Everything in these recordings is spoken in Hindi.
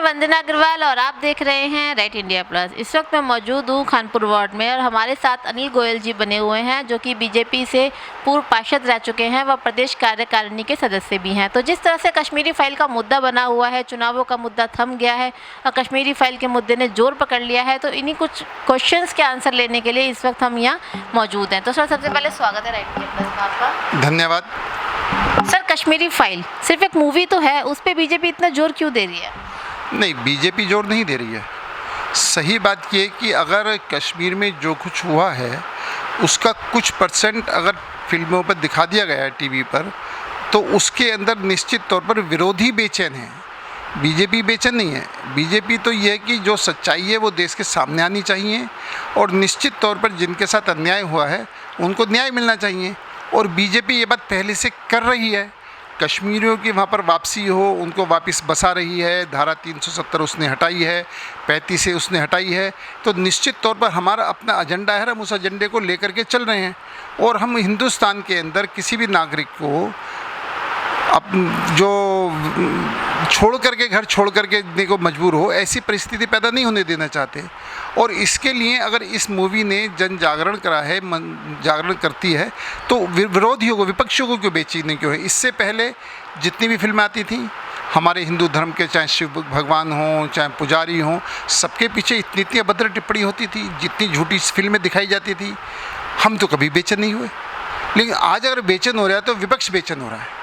वंदना अग्रवाल और आप देख रहे हैं राइट इंडिया प्लस। इस वक्त मैं मौजूद हूँ खानपुर वार्ड में और हमारे साथ अनिल गोयल जी बने हुए हैं जो कि बीजेपी से पूर्व पार्षद रह चुके हैं व प्रदेश कार्यकारिणी के सदस्य भी हैं। तो जिस तरह से कश्मीरी फाइल का मुद्दा बना हुआ है, चुनावों का मुद्दा थम गया है और कश्मीरी फाइल के मुद्दे ने जोर पकड़ लिया है, तो इन्हीं कुछ क्वेश्चंस के आंसर लेने के लिए इस वक्त हम यहाँ मौजूद हैं। तो सर, सबसे पहले स्वागत है राइट इंडिया प्लस में आपका। धन्यवाद। सर, कश्मीरी फाइल सिर्फ एक मूवी तो है, उस पर बीजेपी इतना जोर क्यों दे रही है? नहीं, बीजेपी जोर नहीं दे रही है। सही बात यह कि अगर कश्मीर में जो कुछ हुआ है उसका कुछ परसेंट अगर फिल्मों पर दिखा दिया गया है टीवी पर, तो उसके अंदर निश्चित तौर पर विरोधी बेचैन हैं। बीजेपी बेचैन नहीं है। बीजेपी तो ये है कि जो सच्चाई है वो देश के सामने आनी चाहिए और निश्चित तौर पर जिनके साथ अन्याय हुआ है उनको न्याय मिलना चाहिए। और बीजेपी ये बात पहले से कर रही है। कश्मीरियों की वहाँ पर वापसी हो, उनको वापस बसा रही है। धारा 370 उसने हटाई है, 35 से उसने हटाई है। तो निश्चित तौर पर हमारा अपना एजेंडा है, हम उस एजेंडे को लेकर के चल रहे हैं। और हम हिंदुस्तान के अंदर किसी भी नागरिक को जो छोड़ करके घर छोड़ करके देने को मजबूर हो, ऐसी परिस्थिति पैदा नहीं होने देना चाहते। और इसके लिए अगर इस मूवी ने जन जागरण करा है, जागरण करती है, तो विरोधियों को, विपक्षियों को क्यों बेचैनी क्यों है? इससे पहले जितनी भी फिल्में आती थी हमारे हिंदू धर्म के, चाहे शिव भगवान हों चाहे पुजारी हों, सबके पीछे इतनी इतनी अभद्र टिप्पणी होती थी, जितनी झूठी फिल्में दिखाई जाती थी, हम तो कभी बेचैन नहीं हुए। लेकिन आज अगर बेचैन हो रहा है तो विपक्ष बेचैन हो रहा है।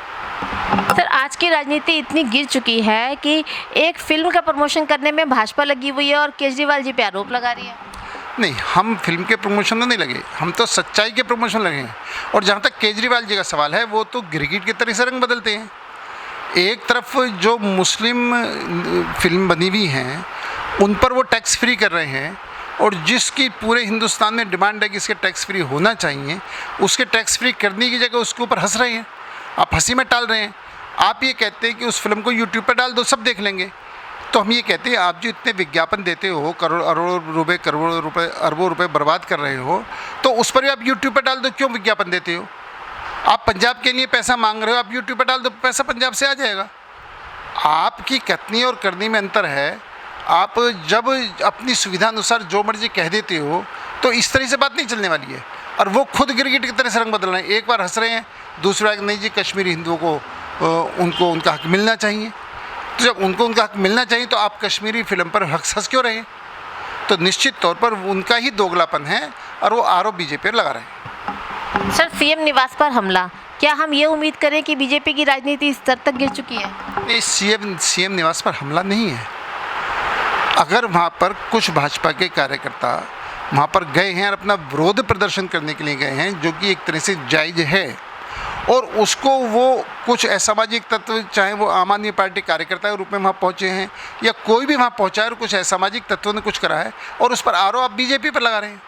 सर, आज की राजनीति इतनी गिर चुकी है कि एक फिल्म का प्रमोशन करने में भाजपा लगी हुई है और केजरीवाल जी पे आरोप लगा रही है। नहीं, हम फिल्म के प्रमोशन में नहीं लगे, हम तो सच्चाई के प्रमोशन लगे हैं। और जहाँ तक केजरीवाल जी का सवाल है, वो तो गिरगिट की तरह से रंग बदलते हैं। एक तरफ जो मुस्लिम फिल्म बनी हुई हैं उन पर वो टैक्स फ्री कर रहे हैं, और जिसकी पूरे हिंदुस्तान में डिमांड है कि इसके टैक्स फ्री होना चाहिए, उसके टैक्स फ्री करने की जगह उसके ऊपर हंस रहे हैं। आप हंसी में टाल रहे हैं। आप ये कहते हैं कि उस फिल्म को यूट्यूब पर डाल दो, सब देख लेंगे। तो हम ये कहते हैं, आप जो इतने विज्ञापन देते हो, करोड़ों रुपए अरबों रुपए बर्बाद कर रहे हो, तो उस पर भी आप यूट्यूब पर डाल दो। क्यों विज्ञापन देते हो? आप पंजाब के लिए पैसा मांग रहे हो, आप यूट्यूब पर डाल दो, पैसा पंजाब से आ जाएगा। आपकी कथनी और करनी में अंतर है। आप जब अपनी सुविधा अनुसार जो मर्जी कह देते हो तो इस तरह से बात नहीं चलने वाली है। और वो खुद गिरगिट की तरह से रंग बदल रहे हैं। एक बार हंस रहे हैं, दूसरी बार नहीं जी, कश्मीरी हिंदुओं को उनको उनका हक मिलना चाहिए। तो जब उनको उनका हक मिलना चाहिए तो आप कश्मीरी फिल्म पर हंस क्यों रहे हैं? तो निश्चित तौर पर उनका ही दोगलापन है और वो आरोप बीजेपी पर लगा रहे हैं। सर, सीएम निवास पर हमला, क्या हम ये उम्मीद करें कि बीजेपी की राजनीति इस स्तर तक गिर चुकी है? नहीं, सीएम निवास पर हमला नहीं है। अगर वहाँ पर कुछ भाजपा के कार्यकर्ता वहाँ पर गए हैं और अपना विरोध प्रदर्शन करने के लिए गए हैं, जो कि एक तरह से जायज़ है, और उसको वो कुछ असामाजिक तत्व, चाहे वो आम आदमी पार्टी कार्यकर्ता के रूप में वहाँ पहुँचे हैं या कोई भी वहाँ पहुँचा है और कुछ असामाजिक तत्वों ने कुछ करा है और उस पर आरोप आप बीजेपी पर लगा रहे हैं,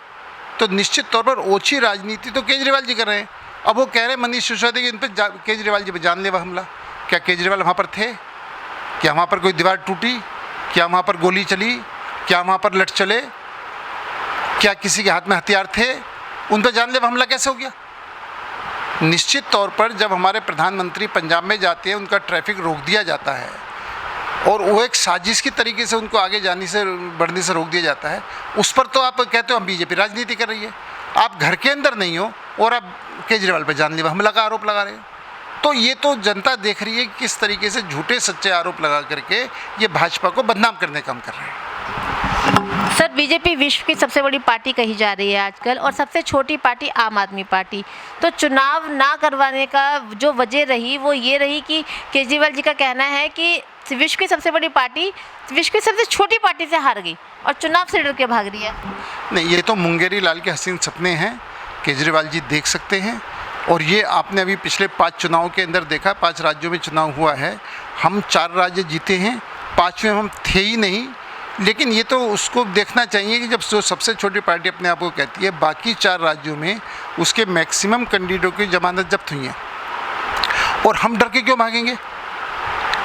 तो निश्चित तौर पर ओछी राजनीति तो केजरीवाल जी कर रहे हैं। अब वो कह रहे हैं मनीष सिसोदिया कि इन पर केजरीवाल जी पर जानलेवा हमला। क्या केजरीवाल वहाँ पर थे? क्या वहाँ पर कोई दीवार टूटी? क्या वहाँ पर गोली चली? क्या वहाँ पर लठ चले? क्या किसी के हाथ में हथियार थे? उन पर जानलेवा हमला कैसे हो गया? निश्चित तौर पर जब हमारे प्रधानमंत्री पंजाब में जाते हैं, उनका ट्रैफिक रोक दिया जाता है और वो एक साजिश की तरीके से उनको आगे जाने से, बढ़ने से रोक दिया जाता है, उस पर तो आप कहते हो हम बीजेपी राजनीति कर रही है। आप घर के अंदर नहीं हो और आप केजरीवाल पर जानलेवा हमला का आरोप लगा रहे हो। तो ये तो जनता देख रही है किस तरीके से झूठे सच्चे आरोप लगा करके ये भाजपा को बदनाम करने का काम कर रहे हैं। सर, बीजेपी विश्व की सबसे बड़ी पार्टी कही जा रही है आजकल और सबसे छोटी पार्टी आम आदमी पार्टी। तो चुनाव ना करवाने का जो वजह रही वो ये रही कि केजरीवाल जी का कहना है कि विश्व की सबसे बड़ी पार्टी विश्व की सबसे छोटी पार्टी से हार गई और चुनाव से डर के भाग रही है। नहीं, ये तो मुंगेरी लाल के हसीन सपने हैं। केजरीवाल जी देख सकते हैं। और ये आपने अभी पिछले 5 चुनाव के अंदर देखा, 5 राज्यों में चुनाव हुआ है। हम 4 राज्य जीते हैं, 5वें हम थे ही नहीं। लेकिन ये तो उसको देखना चाहिए कि जब जो सबसे छोटी पार्टी अपने आप को कहती है, बाकी 4 राज्यों में उसके मैक्सिमम कैंडिडेटों की जमानत जब्त हुई है। और हम डर के क्यों भागेंगे?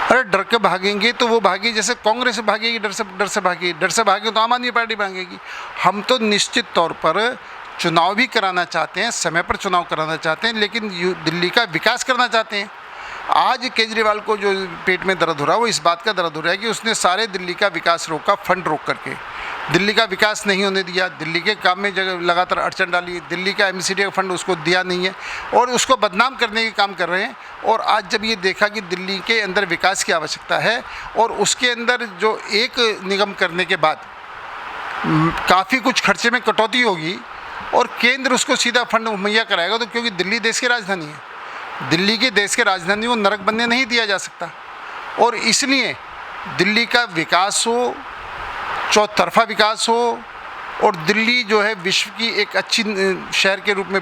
अरे डर के भागेंगे तो वो भागे जैसे कांग्रेस भागेगी, डर से भागे तो आम आदमी पार्टी भागेगी। हम तो निश्चित तौर पर चुनाव भी कराना चाहते हैं, समय पर चुनाव कराना चाहते हैं, लेकिन दिल्ली का विकास करना चाहते हैं। आज केजरीवाल को जो पेट में दर्द हो रहा है वो इस बात का दर्द हो रहा है कि उसने सारे दिल्ली का विकास रोका, फंड रोक करके दिल्ली का विकास नहीं होने दिया, दिल्ली के काम में जगह लगातार अड़चन डाली, दिल्ली का एमसीडी का फंड उसको दिया नहीं है और उसको बदनाम करने के काम कर रहे हैं। और आज जब ये देखा कि दिल्ली के अंदर विकास की आवश्यकता है और उसके अंदर जो एक निगम करने के बाद काफ़ी कुछ खर्चे में कटौती होगी और केंद्र उसको सीधा फंड मुहैया कराएगा, तो क्योंकि दिल्ली देश की राजधानी है, दिल्ली के देश की राजधानी को नरक बनने नहीं दिया जा सकता। और इसलिए दिल्ली का विकास हो, चौतरफा विकास हो और दिल्ली जो है विश्व की एक अच्छी शहर के रूप में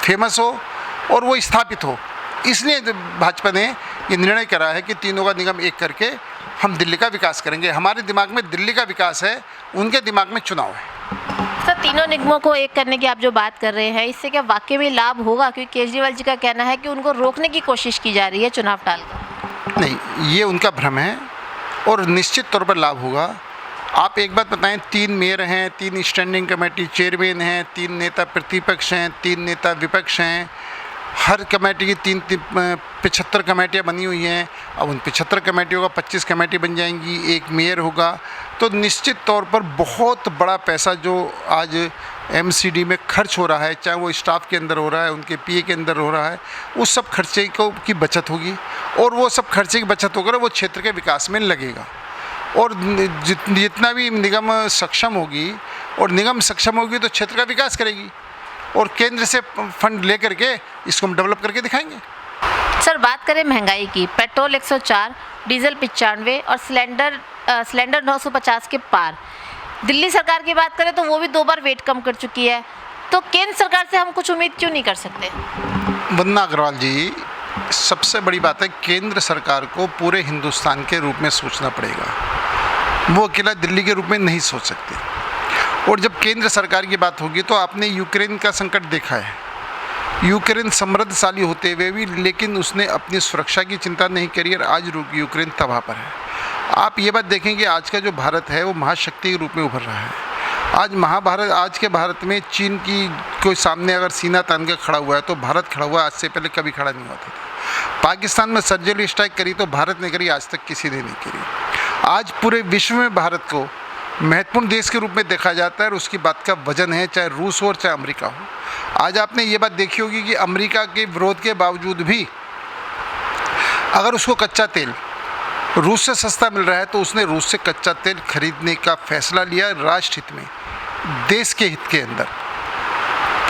फेमस हो और वो स्थापित हो, इसलिए भाजपा ने ये निर्णय करा है कि तीनों का निगम एक करके हम दिल्ली का विकास करेंगे। हमारे दिमाग में दिल्ली का विकास है, उनके दिमाग में चुनाव है। सर, तीनों निगमों को एक करने की आप जो बात कर रहे हैं, इससे क्या वाकई में लाभ होगा? क्योंकि केजरीवाल जी का कहना है कि उनको रोकने की कोशिश की जा रही है चुनाव टालकर। नहीं, ये उनका भ्रम है और निश्चित तौर पर लाभ होगा। आप एक बात बताएं, 3 मेयर हैं, 3 स्टैंडिंग कमेटी चेयरमैन हैं, 3 नेता प्रतिपक्ष हैं, 3 नेता विपक्ष हैं, हर कमेटी की 75 कमेटियाँ बनी हुई हैं। अब उन 75 कमेटियों का 25 कमेटी बन जाएंगी, 1 मेयर होगा, तो निश्चित तौर पर बहुत बड़ा पैसा जो आज एमसीडी में खर्च हो रहा है, चाहे वो स्टाफ के अंदर हो रहा है, उनके पीए के अंदर हो रहा है, उस सब खर्चे की बचत होगी और वो सब खर्चे की बचत होकर वो क्षेत्र के विकास में लगेगा। और जितना भी निगम सक्षम होगी और निगम सक्षम होगी तो क्षेत्र का विकास करेगी और केंद्र से फंड ले करके इसको हम डेवलप करके दिखाएंगे। सर, बात करें महंगाई की, पेट्रोल 104, डीजल 95 और सिलेंडर 950 के पार। दिल्ली सरकार की बात करें तो वो भी 2 बार वेट कम कर चुकी है, तो केंद्र सरकार से हम कुछ उम्मीद क्यों नहीं कर सकते? वंदना अग्रवाल जी, सबसे बड़ी बात है केंद्र सरकार को पूरे हिंदुस्तान के रूप में सोचना पड़ेगा, वो अकेला दिल्ली के रूप में नहीं सोच सकते। और जब केंद्र सरकार की बात होगी तो आपने यूक्रेन का संकट देखा है, यूक्रेन समृद्धशाली होते हुए भी लेकिन उसने अपनी सुरक्षा की चिंता नहीं करी और आज यूक्रेन तबाह पर है। आप ये बात देखें कि आज का जो भारत है वो महाशक्ति के रूप में उभर रहा है। आज के भारत में चीन की कोई सामने अगर सीना तान के खड़ा हुआ है तो भारत खड़ा हुआ, आज से पहले कभी खड़ा नहीं होता था। पाकिस्तान में सर्जिकल स्ट्राइक करी तो भारत ने करी, आज तक किसी ने नहीं करी। आज पूरे विश्व में भारत को महत्वपूर्ण देश के रूप में देखा जाता है और उसकी बात का वजन है, चाहे रूस हो और चाहे अमेरिका हो। आज आपने ये बात देखी होगी कि अमेरिका के विरोध के बावजूद भी अगर उसको कच्चा तेल रूस से सस्ता मिल रहा है तो उसने रूस से कच्चा तेल खरीदने का फैसला लिया राष्ट्र हित में, देश के हित के अंदर।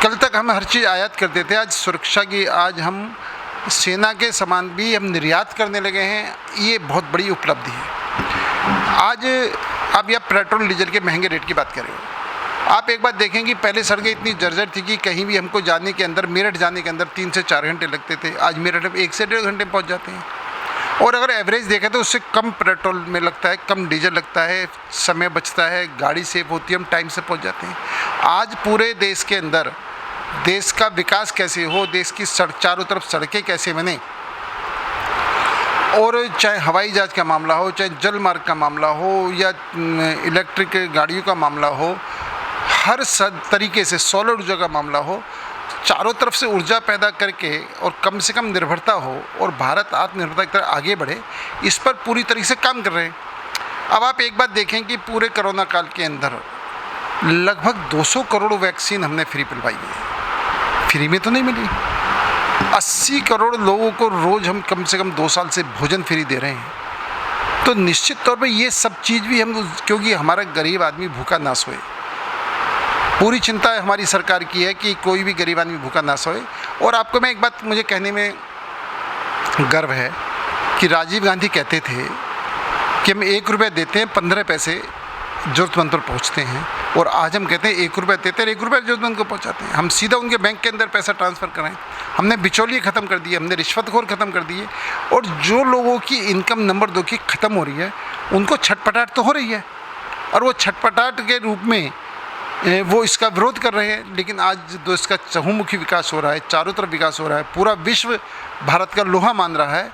कल तक हम हर चीज़ आयात करते थे, आज सुरक्षा की, आज हम सेना के सामान भी हम निर्यात करने लगे हैं, ये बहुत बड़ी उपलब्धि है। आज आप यह पेट्रोल डीजल के महंगे रेट की बात कर रहे हो। आप एक बात देखें कि पहले सड़कें इतनी जर्जर थी कि कहीं भी हमको जाने के अंदर, मेरठ जाने के अंदर 3 से 4 घंटे लगते थे, आज मेरठ में 1 से 1.5 घंटे में पहुँच जाते हैं। और अगर एवरेज देखें तो उससे कम पेट्रोल में लगता है, कम डीजल लगता है, समय बचता है, गाड़ी सेफ होती है, हम टाइम से पहुंच जाते हैं। आज पूरे देश के अंदर देश का विकास कैसे हो, देश की चारों तरफ सड़कें कैसे बने, और चाहे हवाई जहाज़ का मामला हो, चाहे जल मार्ग का मामला हो या इलेक्ट्रिक गाड़ियों का मामला हो, हर तरीके से सोलर ऊर्जा का मामला हो, चारों तरफ से ऊर्जा पैदा करके और कम से कम निर्भरता हो और भारत आत्मनिर्भरता की तरफ आगे बढ़े, इस पर पूरी तरीके से काम कर रहे हैं। अब आप एक बात देखें कि पूरे कोरोना काल के अंदर लगभग 200 करोड़ वैक्सीन हमने फ्री पिलवाई है। फ्री में तो नहीं मिली, 80 करोड़ लोगों को रोज़ हम कम से कम 2 साल से भोजन फ्री दे रहे हैं। तो निश्चित तौर पर ये सब चीज़ भी हम, क्योंकि हमारा गरीब आदमी भूखा ना सोए, पूरी चिंता हमारी सरकार की है कि कोई भी गरीब आदमी भूखा ना सोए। और आपको मैं एक बात मुझे कहने में गर्व है कि राजीव गांधी कहते थे कि हम 1 रुपया देते हैं, 15 पैसे ज़रूरतमंद पर पहुंचते हैं, और आज हम कहते हैं 1 रुपया देते हैं, 1 रुपया ज़रूरतमंद को पहुंचाते हैं। हम सीधा उनके बैंक के अंदर पैसा ट्रांसफ़र कराएं। हमने बिचौलिए ख़त्म कर दिए, हमने रिश्वतखोर ख़त्म कर दिए, और जो लोगों की इनकम नंबर 2 की ख़त्म हो रही है उनको छटपटाहट तो हो रही है, और वो छटपटाहट के रूप में वो इसका विरोध कर रहे हैं। लेकिन आज जो इसका चहुमुखी विकास हो रहा है, चारों तरफ विकास हो रहा है, पूरा विश्व भारत का लोहा मान रहा है,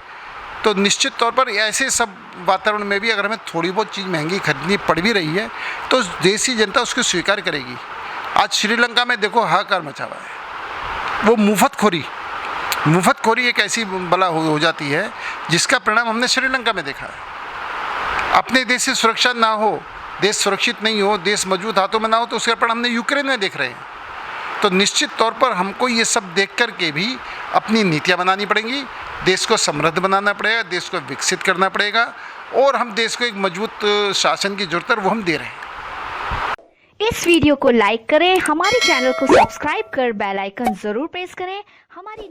तो निश्चित तौर पर ऐसे सब वातावरण में भी अगर हमें थोड़ी बहुत चीज़ महंगी खरीदनी पड़ भी रही है तो देसी जनता उसको स्वीकार करेगी। आज श्रीलंका में देखो हाहाकार मचा हुआ है, वो मुफ्तखोरी, मुफ्तखोरी एक ऐसी बला हो जाती है जिसका परिणाम हमने श्रीलंका में देखा है। अपने देश से सुरक्षा ना हो, देश सुरक्षित नहीं हो, देश मजबूत हाथों में ना हो, तो उसका परिणाम हमने यूक्रेन में देख रहे हैं। तो निश्चित तौर पर हमको ये सब देख कर के भी अपनी नीतियाँ बनानी पड़ेंगी, देश को समृद्ध बनाना पड़ेगा, देश को विकसित करना पड़ेगा, और हम देश को एक मजबूत शासन की जरूरत है, वो हम दे रहे हैं। इस वीडियो को लाइक करें, हमारे चैनल को सब्सक्राइब कर बेल आइकन जरूर प्रेस करें। हमारी